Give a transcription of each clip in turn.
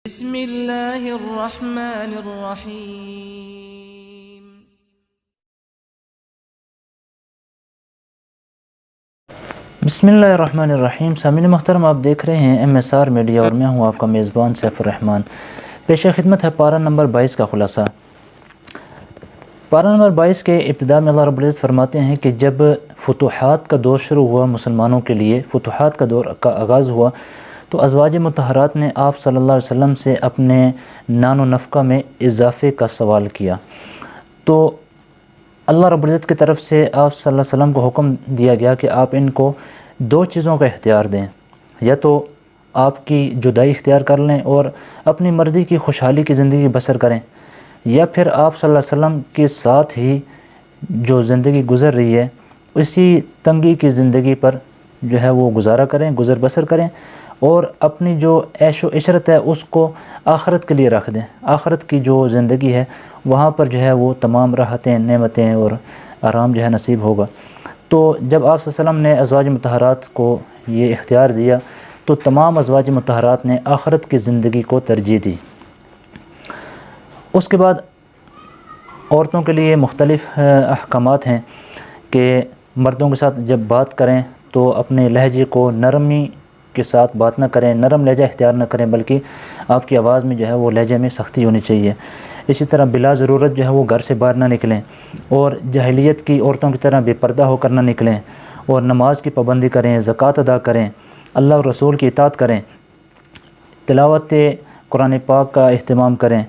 بسم اللہ الرحمن الرحیم۔ بسم اللہ الرحمن الرحیم۔ سامعین محترم، آپ دیکھ رہے ہیں MSR میڈیا اور میں ہوں آپ کا میزبان سیف الرحمن۔ پیش خدمت ہے پارہ نمبر 22 کا خلاصہ۔ پارہ نمبر 22 کے ابتدا میں اللہ رب العزت فرماتے ہیں کہ جب فتوحات کا دور شروع ہوا مسلمانوں کے لیے، فتوحات کا دور کا آغاز ہوا، تو ازواج مطہرات نے آپ صلی اللہ علیہ وسلم سے اپنے نان و نفقہ میں اضافے کا سوال کیا۔ تو اللہ رب العزت کی طرف سے آپ صلی اللہ علیہ وسلم کو حکم دیا گیا کہ آپ ان کو دو چیزوں کا اختیار دیں، یا تو آپ کی جدائی اختیار کر لیں اور اپنی مرضی کی خوشحالی کی زندگی بسر کریں، یا پھر آپ صلی اللہ علیہ وسلم کے ساتھ ہی جو زندگی گزر رہی ہے اسی تنگی کی زندگی پر جو ہے وہ گزارا کریں، گزر بسر کریں، اور اپنی جو عیش و عشرت ہے اس کو آخرت کے لیے رکھ دیں۔ آخرت کی جو زندگی ہے وہاں پر جو ہے وہ تمام راحتیں، نعمتیں اور آرام جو ہے نصیب ہوگا۔ تو جب آپ صلی اللہ علیہ وسلم نے ازواج مطہرات کو یہ اختیار دیا تو تمام ازواج مطہرات نے آخرت کی زندگی کو ترجیح دی۔ اس کے بعد عورتوں کے لیے مختلف احکامات ہیں کہ مردوں کے ساتھ جب بات کریں تو اپنے لہجے کو نرمی کے ساتھ بات نہ کریں، نرم لہجہ اختیار نہ کریں، بلکہ آپ کی آواز میں جو ہے وہ لہجے میں سختی ہونی چاہیے۔ اسی طرح بلا ضرورت جو ہے وہ گھر سے باہر نہ نکلیں، اور جاہلیت کی عورتوں کی طرح بے پردہ ہو کر نہ نکلیں، اور نماز کی پابندی کریں، زکوٰۃ ادا کریں، اللہ اور رسول کی اطاعت کریں، تلاوت قرآن پاک کا اہتمام کریں۔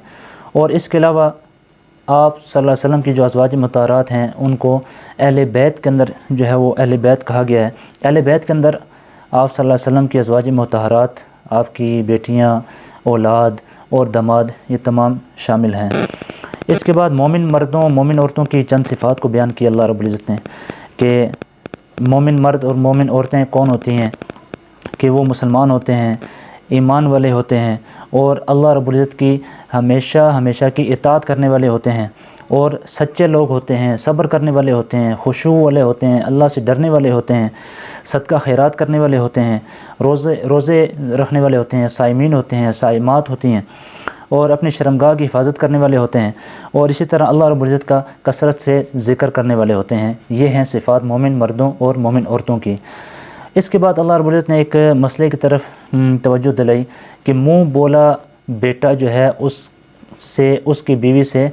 اور اس کے علاوہ آپ صلی اللہ علیہ وسلم کی جو ازواج مطہرات ہیں ان کو اہل بیت کے اندر جو ہے وہ اہل بیت کہا گیا ہے۔ اہل بیت کے اندر آپ صلی اللہ علیہ وسلم کی ازواج مطہرات، آپ کی بیٹیاں، اولاد اور داماد، یہ تمام شامل ہیں۔ اس کے بعد مومن مردوں، مومن عورتوں کی چند صفات کو بیان کیا اللہ رب العزت نے کہ مومن مرد اور مومن عورتیں کون ہوتی ہیں، کہ وہ مسلمان ہوتے ہیں، ایمان والے ہوتے ہیں، اور اللہ رب العزت کی ہمیشہ کی اطاعت کرنے والے ہوتے ہیں، اور سچے لوگ ہوتے ہیں، صبر کرنے والے ہوتے ہیں، خشوع والے ہوتے ہیں، اللہ سے ڈرنے والے ہوتے ہیں، صدقہ خیرات کرنے والے ہوتے ہیں، روزے رکھنے والے ہوتے ہیں، صائمین ہوتے ہیں، صائمات ہوتی ہیں، اور اپنی شرمگاہ کی حفاظت کرنے والے ہوتے ہیں، اور اسی طرح اللہ رب العزت کا کثرت سے ذکر کرنے والے ہوتے ہیں۔ یہ ہیں صفات مومن مردوں اور مومن عورتوں کی۔ اس کے بعد اللہ رب العزت نے ایک مسئلے کی طرف توجہ دلائی کہ منہ بولا بیٹا جو ہے اس کی بیوی سے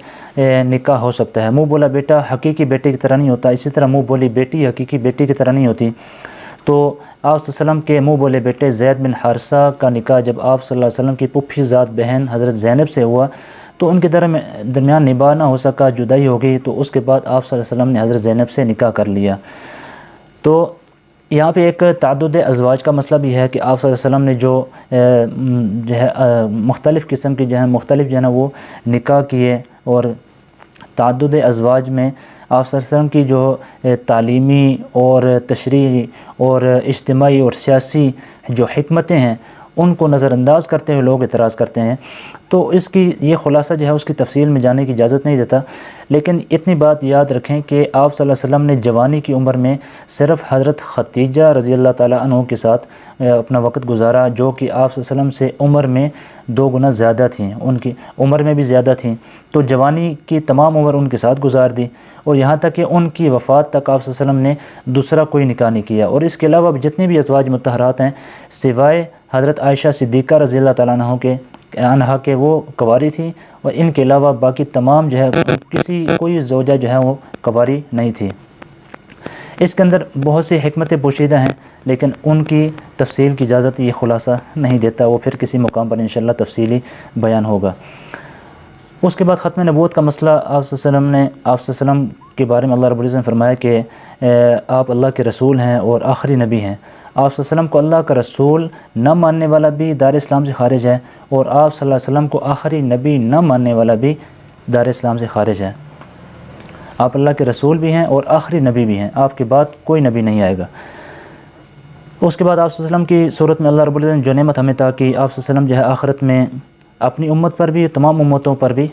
نکاح ہو سکتا ہے۔ منہ بولا بیٹا حقیقی بیٹے کی طرح نہیں ہوتا، اسی طرح منہ بولی بیٹی حقیقی بیٹی کی طرح نہیں ہوتی۔ تو آپ صلی اللہ علیہ وسلم کے منہ بولے بیٹے زید بن حارثہ کا نکاح جب آپ صلی اللہ علیہ وسلم کی پھوپھی ذات بہن حضرت زینب سے ہوا تو ان کے درمیان نباہ نہ ہو سکا، جدائی ہو گئی، تو اس کے بعد آپ صلی اللہ علیہ وسلم نے حضرت زینب سے نکاح کر لیا۔ تو یہاں پہ ایک تعدد ازواج کا مسئلہ بھی ہے کہ آپ صلی اللہ علیہ وسلم نے جو ہے مختلف قسم کی مختلف وہ نکاح کیے، اور تعدد ازواج میں آپ صلی اللہ علیہ وسلم کی جو تعلیمی اور تشریعی اور اجتماعی اور سیاسی جو حکمتیں ہیں ان کو نظر انداز کرتے ہوئے لوگ اعتراض کرتے ہیں۔ تو اس کی یہ خلاصہ جو ہے اس کی تفصیل میں جانے کی اجازت نہیں دیتا، لیکن اتنی بات یاد رکھیں کہ آپ صلی اللہ علیہ وسلم نے جوانی کی عمر میں صرف حضرت خدیجہ رضی اللہ تعالیٰ عنہ کے ساتھ اپنا وقت گزارا، جو کہ آپ صلی اللہ علیہ وسلم سے عمر میں 2 گنا زیادہ تھیں، ان کی عمر میں بھی زیادہ تھیں، تو جوانی کی تمام عمر ان کے ساتھ گزار دی، اور یہاں تک کہ ان کی وفات تک آپ صلی اللہ علیہ وسلم نے دوسرا کوئی نکاح نہیں کیا۔ اور اس کے علاوہ جتنی بھی ازواج مطہرات ہیں سوائے حضرت عائشہ صدیقہ رضی اللہ تعالیٰ عنہ کے وہ کنواری تھیں، اور ان کے علاوہ باقی تمام جو ہے کوئی زوجہ جو ہے وہ کنواری نہیں تھی۔ اس کے اندر بہت سی حکمتیں پوشیدہ ہیں، لیکن ان کی تفصیل کی اجازت یہ خلاصہ نہیں دیتا، وہ پھر کسی مقام پر انشاءاللہ تفصیلی بیان ہوگا۔ اس کے بعد ختم نبوت کا مسئلہ آپ صلی اللہ علیہ وسلم کے بارے میں اللہ رب العزت نے فرمایا کہ آپ اللہ کے رسول ہیں اور آخری نبی ہیں۔ آپ صلی اللہ علیہ وسلم کو اللہ کا رسول نہ ماننے والا بھی دار اسلام سے خارج ہے، اور آپ صلی اللہ علیہ وسلم کو آخری نبی نہ ماننے والا بھی دار اسلام سے خارج ہے۔ آپ اللہ کے رسول بھی ہیں اور آخری نبی بھی ہیں، آپ کے بعد کوئی نبی نہیں آئے گا۔ اس کے بعد آپ صلی اللہ علیہ وسلم کی صورت میں اللہ رب العزت نے جو نعمت ہمیں عطا کی، آپ صلی اللہ علیہ وسلم جو ہے آخرت میں اپنی امت پر بھی تمام امتوں پر بھی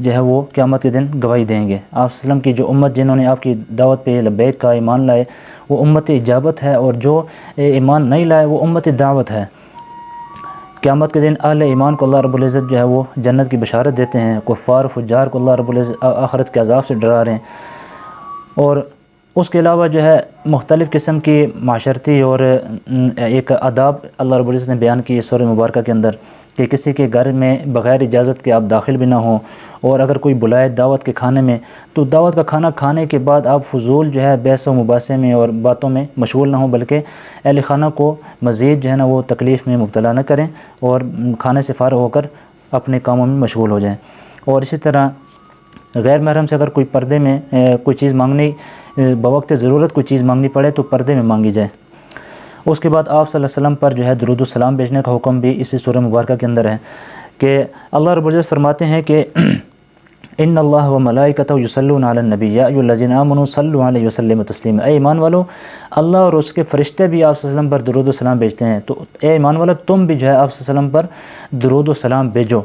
جو ہے وہ قیامت کے دن گواہی دیں گے۔ آپ صلی اللہ علیہ وسلم کی جو امت جنہوں نے آپ کی دعوت پہ لبیک کا ایمان لائے وہ امت اجابت ہے، اور جو ایمان نہیں لائے وہ امت دعوت ہے۔ قیامت کے دن اہل ایمان کو اللہ رب العزت جو ہے وہ جنت کی بشارت دیتے ہیں، کفار فجار کو اللہ رب العزت آخرت کے عذاب سے ڈرا رہے ہیں۔ اور اس کے علاوہ جو ہے مختلف قسم کی معاشرتی اور ایک آداب اللہ رب العزت نے بیان کی اس سورہ مبارکہ کے اندر، کہ کسی کے گھر میں بغیر اجازت کے آپ داخل بھی نہ ہوں، اور اگر کوئی بلائے دعوت کے کھانے میں تو دعوت کا کھانا کھانے کے بعد آپ فضول جو ہے بحث و مباحثے میں اور باتوں میں مشغول نہ ہوں، بلکہ اہل خانہ کو مزید جو ہے نا وہ تکلیف میں مبتلا نہ کریں اور کھانے سے فارغ ہو کر اپنے کاموں میں مشغول ہو جائیں۔ اور اسی طرح غیر محرم سے اگر کوئی پردے میں کوئی چیز مانگنی بوقت ضرورت کوئی چیز مانگنی پڑے تو پردے میں مانگی جائے۔ اس کے بعد آپ صلی اللہ علیہ وسلم پر جو ہے درود و سلام بھیجنے کا حکم بھی اسی سورہ مبارکہ کے اندر ہے، کہ اللہ رب العزت فرماتے ہیں کہ ان اللہ و ملائکتہ یصلون علی النبی یا ایھا الذین آمنوا صلوا علیہ وسلموا تسلیما، اے ایمان والو اللہ اور اس کے فرشتے بھی آپ صلی اللہ علیہ وسلم پر درود و سلام بھیجتے ہیں، تو اے ایمان والو تم بھی جو ہے آپ صلی اللہ علیہ وسلم پر درود و سلام بھیجو۔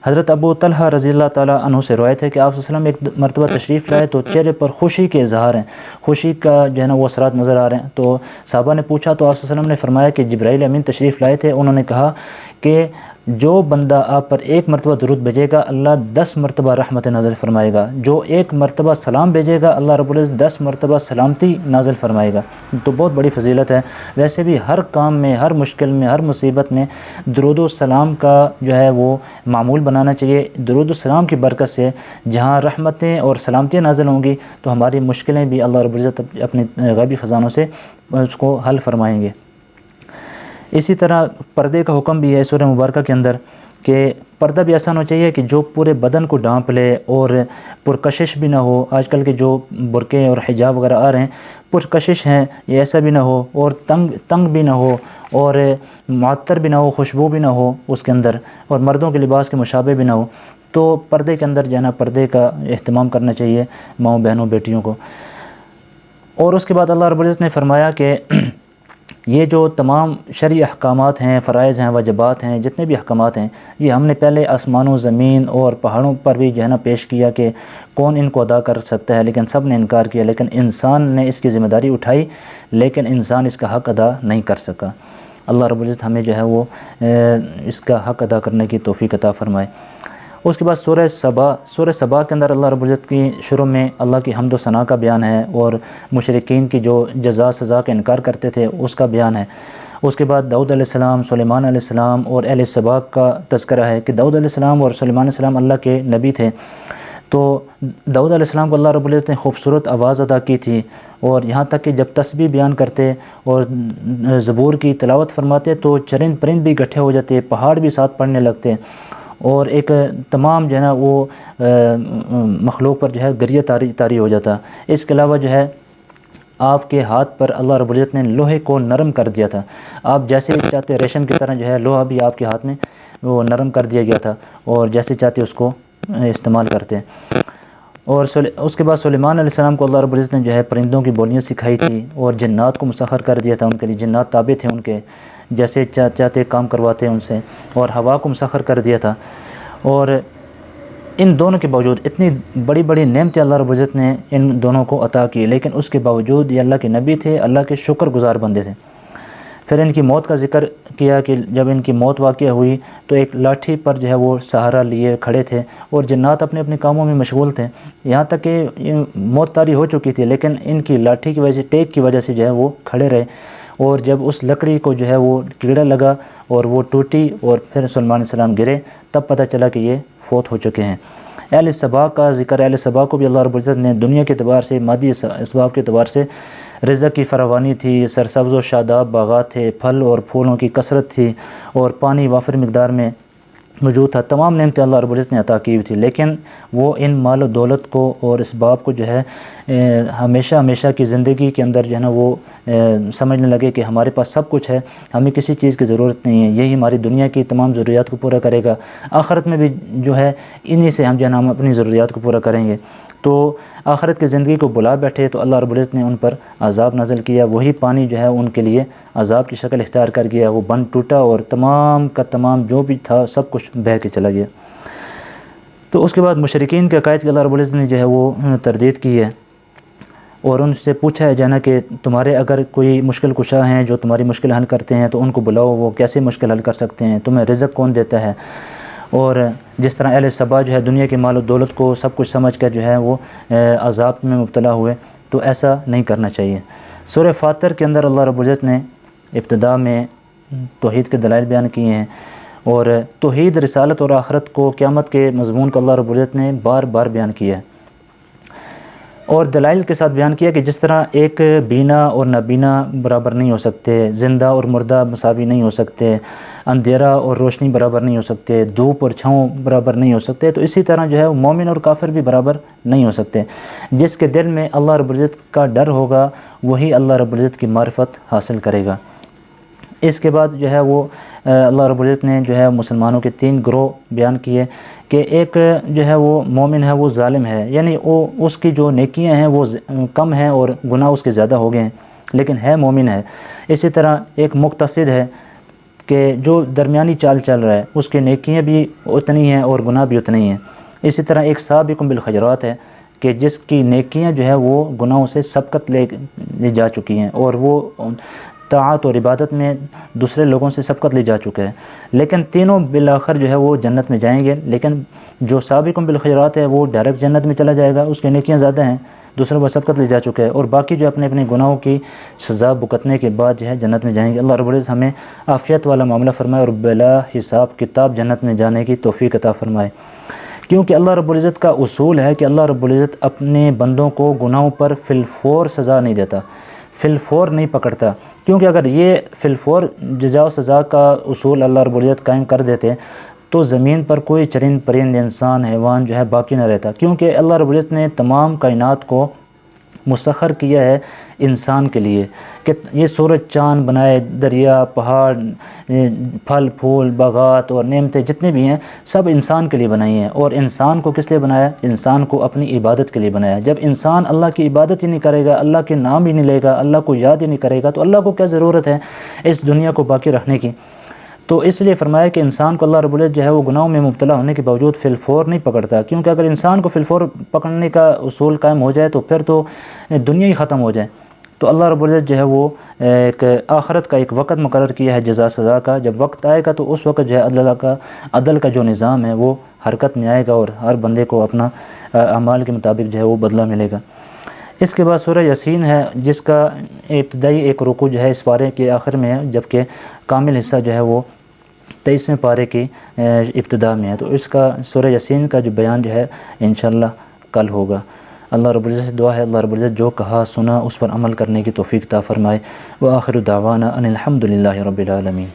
حضرت ابو طلحہ رضی اللہ تعالیٰ عنہ سے روایت ہے کہ آپ صلی اللہ علیہ وسلم ایک مرتبہ تشریف لائے تو چہرے پر خوشی کے اظہار ہیں، خوشی کا جو ہے نا وہ اثرات نظر آ رہے ہیں۔ تو صحابہ نے پوچھا تو آپ صلی اللہ علیہ وسلم نے فرمایا کہ جبرائیل امین تشریف لائے تھے، انہوں نے کہا کہ جو بندہ آپ پر ایک مرتبہ درود بھیجے گا اللہ 10 مرتبہ رحمت نازل فرمائے گا، جو ایک مرتبہ سلام بھیجے گا اللہ رب العزت 10 مرتبہ سلامتی نازل فرمائے گا۔ تو بہت بڑی فضیلت ہے۔ ویسے بھی ہر کام میں، ہر مشکل میں، ہر مصیبت میں درود و سلام کا جو ہے وہ معمول بنانا چاہیے۔ درود و سلام کی برکت سے جہاں رحمتیں اور سلامتیاں نازل ہوں گی تو ہماری مشکلیں بھی اللہ رب العزت اپنے غیبی خزانوں سے اس کو حل فرمائیں گے۔ اسی طرح پردے کا حکم بھی ہے سورہ مبارکہ کے اندر، کہ پردہ بھی ایسا ہونا چاہیے کہ جو پورے بدن کو ڈھانپ لے اور پرکشش بھی نہ ہو۔ آج کل کے جو برقعے اور حجاب وغیرہ آ رہے ہیں پرکشش ہیں، یہ ایسا بھی نہ ہو، اور تنگ بھی نہ ہو، اور معطر بھی نہ ہو، خوشبو بھی نہ ہو اس کے اندر، اور مردوں کے لباس کے مشابہ بھی نہ ہو۔ تو پردے کے اندر جو ہے نا پردے کا اہتمام کرنا چاہیے ماؤں بہنوں بیٹیوں کو۔ اور اس کے بعد اللہ رب العزت نے فرمایا کہ یہ جو تمام شرعی احکامات ہیں، فرائض ہیں، واجبات ہیں، جتنے بھی احکامات ہیں، یہ ہم نے پہلے آسمان و زمین اور پہاڑوں پر بھی جو ہے نا پیش کیا کہ کون ان کو ادا کر سکتا ہے، لیکن سب نے انکار کیا، لیکن انسان نے اس کی ذمہ داری اٹھائی، لیکن انسان اس کا حق ادا نہیں کر سکا۔ اللہ رب العزت ہمیں جو ہے وہ اس کا حق ادا کرنے کی توفیق عطا فرمائے۔ اس کے بعد سورہ سبا کے اندر اللہ رب العزت کی شروع میں اللہ کی حمد و ثنا کا بیان ہے، اور مشرکین کی جو جزا سزا کا انکار کرتے تھے اس کا بیان ہے۔ اس کے بعد داؤد علیہ السلام، سلیمان علیہ السلام اور اہل سبا کا تذکرہ ہے کہ داؤد علیہ السلام اور سلیمان علیہ السلام اللہ کے نبی تھے۔ تو داؤد علیہ السلام کو اللہ رب العزت نے خوبصورت آواز ادا کی تھی، اور یہاں تک کہ جب تسبیح بیان کرتے اور زبور کی تلاوت فرماتے تو چرند پرند بھی اکٹھے ہو جاتے، پہاڑ بھی ساتھ پڑنے لگتے، اور ایک تمام جو ہے نا وہ مخلوق پر جو ہے گریہ طاری ہو جاتا۔ اس کے علاوہ جو ہے آپ کے ہاتھ پر اللہ رب العزت نے لوہے کو نرم کر دیا تھا، آپ جیسے چاہتے ریشم کی طرح جو ہے لوہا بھی آپ کے ہاتھ میں وہ نرم کر دیا گیا تھا، اور جیسے چاہتے اس کو استعمال کرتے۔ اور اس کے بعد سلیمان علیہ السلام کو اللہ رب العزت نے جو ہے پرندوں کی بولیاں سکھائی تھی، اور جنات کو مسخر کر دیا تھا، ان کے لیے جنات تابع تھے ان کے، جیسے چاہتے کام کرواتے ان سے، اور ہوا کو مسخر کر دیا تھا۔ اور ان دونوں کے باوجود اتنی بڑی بڑی نعمتیں اللہ رب العزت نے ان دونوں کو عطا کی، لیکن اس کے باوجود یہ اللہ کے نبی تھے، اللہ کے شکر گزار بندے تھے۔ پھر ان کی موت کا ذکر کیا کہ جب ان کی موت واقع ہوئی تو ایک لاٹھی پر جو ہے وہ سہارا لیے کھڑے تھے، اور جنات اپنے اپنے کاموں میں مشغول تھے، یہاں تک کہ موت طاری ہو چکی تھی، لیکن ان کی لاٹھی کی وجہ سے، ٹیک کی وجہ سے جو ہے وہ کھڑے رہے۔ اور جب اس لکڑی کو جو ہے وہ کیڑا لگا اور وہ ٹوٹی اور پھر سلیمان علیہ السلام گرے، تب پتہ چلا کہ یہ فوت ہو چکے ہیں۔ اہل سبا کا ذکر، اہل سبا کو بھی اللہ رب العزت نے دنیا کے اعتبار سے، مادی اسباب کے اعتبار سے رزق کی فراوانی تھی، سرسبز و شاداب باغات تھے، پھل اور پھولوں کی کثرت تھی، اور پانی وافر مقدار میں موجود تھا، تمام نعمتیں اللہ رب العزت نے عطا کی ہوئی تھی، لیکن وہ ان مال و دولت کو اور اسباب کو جو ہے ہمیشہ کی زندگی کے اندر جو ہے نا وہ سمجھنے لگے کہ ہمارے پاس سب کچھ ہے، ہمیں کسی چیز کی ضرورت نہیں ہے، یہی ہماری دنیا کی تمام ضروریات کو پورا کرے گا، آخرت میں بھی جو ہے انہی سے ہم جو ہے نا ہم اپنی ضروریات کو پورا کریں گے۔ تو آخرت کی زندگی کو بلا بیٹھے تو اللہ رب العزت نے ان پر عذاب نازل کیا، وہی پانی جو ہے ان کے لیے عذاب کی شکل اختیار کر گیا، وہ بند ٹوٹا اور تمام کا تمام جو بھی تھا سب کچھ بہہ کے چلا گیا۔ تو اس کے بعد مشرکین کے عقائد کی اللہ رب العزت نے جو ہے وہ تردید کی ہے۔ اور ان سے پوچھا ہے جانا کہ تمہارے اگر کوئی مشکل کشا ہیں جو تمہاری مشکل حل کرتے ہیں تو ان کو بلاؤ، وہ کیسے مشکل حل کر سکتے ہیں، تمہیں رزق کون دیتا ہے۔ اور جس طرح اہل سبا جو ہے دنیا کی مال و دولت کو سب کچھ سمجھ کر جو ہے وہ عذاب میں مبتلا ہوئے، تو ایسا نہیں کرنا چاہیے۔ سورہ فاطر کے اندر اللہ رب العزت نے ابتدا میں توحید کے دلائل بیان کیے ہیں، اور توحید، رسالت اور آخرت کو، قیامت کے مضمون کو اللہ رب العزت نے بار بار بیان کیا ہے، اور دلائل کے ساتھ بیان کیا کہ جس طرح ایک بینا اور نابینا برابر نہیں ہو سکتے، زندہ اور مردہ مساوی نہیں ہو سکتے، اندھیرا اور روشنی برابر نہیں ہو سکتے، دھوپ اور چھاؤں برابر نہیں ہو سکتے، تو اسی طرح جو ہے مومن اور کافر بھی برابر نہیں ہو سکتے۔ جس کے دل میں اللہ رب العزت کا ڈر ہوگا وہی اللہ رب العزت کی معرفت حاصل کرے گا۔ اس کے بعد جو ہے وہ اللہ رب العزت نے جو ہے مسلمانوں کے 3 گروہ بیان کیے کہ ایک جو ہے وہ مومن ہے، وہ ظالم ہے، یعنی وہ اس کی جو نیکیاں ہیں وہ کم ہیں اور گناہ اس کے زیادہ ہو گئے ہیں لیکن ہے مومن ہے۔ اسی طرح ایک مقتصد ہے کہ جو درمیانی چال چل رہا ہے، اس کی نیکیاں بھی اتنی ہیں اور گناہ بھی اتنے ہی ہیں۔ اسی طرح ایک سابق بالخیرات ہے کہ جس کی نیکیاں جو ہے وہ گناہوں سے سبقت لے جا چکی ہیں اور وہ طاعت اور عبادت میں دوسرے لوگوں سے سبقت لے جا چکے ہیں، لیکن تینوں بالآخر جو ہے وہ جنت میں جائیں گے، لیکن جو سابق بالخیرات ہے وہ ڈائریکٹ جنت میں چلا جائے گا، اس کی نیکیاں زیادہ ہیں، دوسروں پر سبقت لے جا چکے ہیں، اور باقی جو اپنے اپنے گناہوں کی سزا بھگتنے کے بعد جو ہے جنت میں جائیں گے۔ اللہ رب العزت ہمیں عافیت والا معاملہ فرمائے اور بلا حساب کتاب جنت میں جانے کی توفیق عطا فرمائے، کیونکہ اللہ رب العزت کا اصول ہے کہ اللہ رب العزت اپنے بندوں کو گناہوں پر فی الفور سزا نہیں دیتا، فی الفور نہیں پکڑتا، کیونکہ اگر یہ فی الفور جزا و سزا کا اصول اللہ رب العزت قائم کر دیتے تو زمین پر کوئی چرند پرند انسان حیوان جو ہے باقی نہ رہتا، کیونکہ اللہ رب العزت نے تمام کائنات کو مسخر کیا ہے انسان کے لیے کہ یہ سورج چاند بنائے، دریا، پہاڑ، پھل پھول، باغات اور نعمتیں جتنے بھی ہیں سب انسان کے لیے بنائی ہیں، اور انسان کو کس لیے بنایا؟ انسان کو اپنی عبادت کے لیے بنایا۔ جب انسان اللہ کی عبادت ہی نہیں کرے گا، اللہ کے نام ہی نہیں لے گا، اللہ کو یاد ہی نہیں کرے گا، تو اللہ کو کیا ضرورت ہے اس دنیا کو باقی رکھنے کی؟ تو اس لیے فرمایا کہ انسان کو اللہ رب العزت جو ہے وہ گناہوں میں مبتلا ہونے کے باوجود فی الفور نہیں پکڑتا، کیونکہ اگر انسان کو فی الفور پکڑنے کا اصول قائم ہو جائے تو پھر تو دنیا ہی ختم ہو جائے۔ تو اللہ رب العزت جو ہے وہ ایک آخرت کا ایک وقت مقرر کیا ہے جزا سزا کا، جب وقت آئے گا تو اس وقت جو ہے عدل کا جو نظام ہے وہ حرکت میں آئے گا اور ہر بندے کو اپنا اعمال کے مطابق جو ہے وہ بدلہ ملے گا۔ اس کے بعد سورہ یاسین ہے جس کا ابتدائی ایک رکوع جو ہے اس پارے کے آخر میں ہے، جبکہ کامل حصہ جو ہے وہ 23ویں پارے کی ابتدا میں ہے، تو اس کا سورہ یاسین کا جو بیان جو ہے انشاءاللہ کل ہوگا۔ اللہ رب العزت سے دعا ہے اللہ رب العزت جو کہا سنا اس پر عمل کرنے کی توفیق عطا فرمائے۔ وآخر دعوانا ان الحمد للہ رب العالمین۔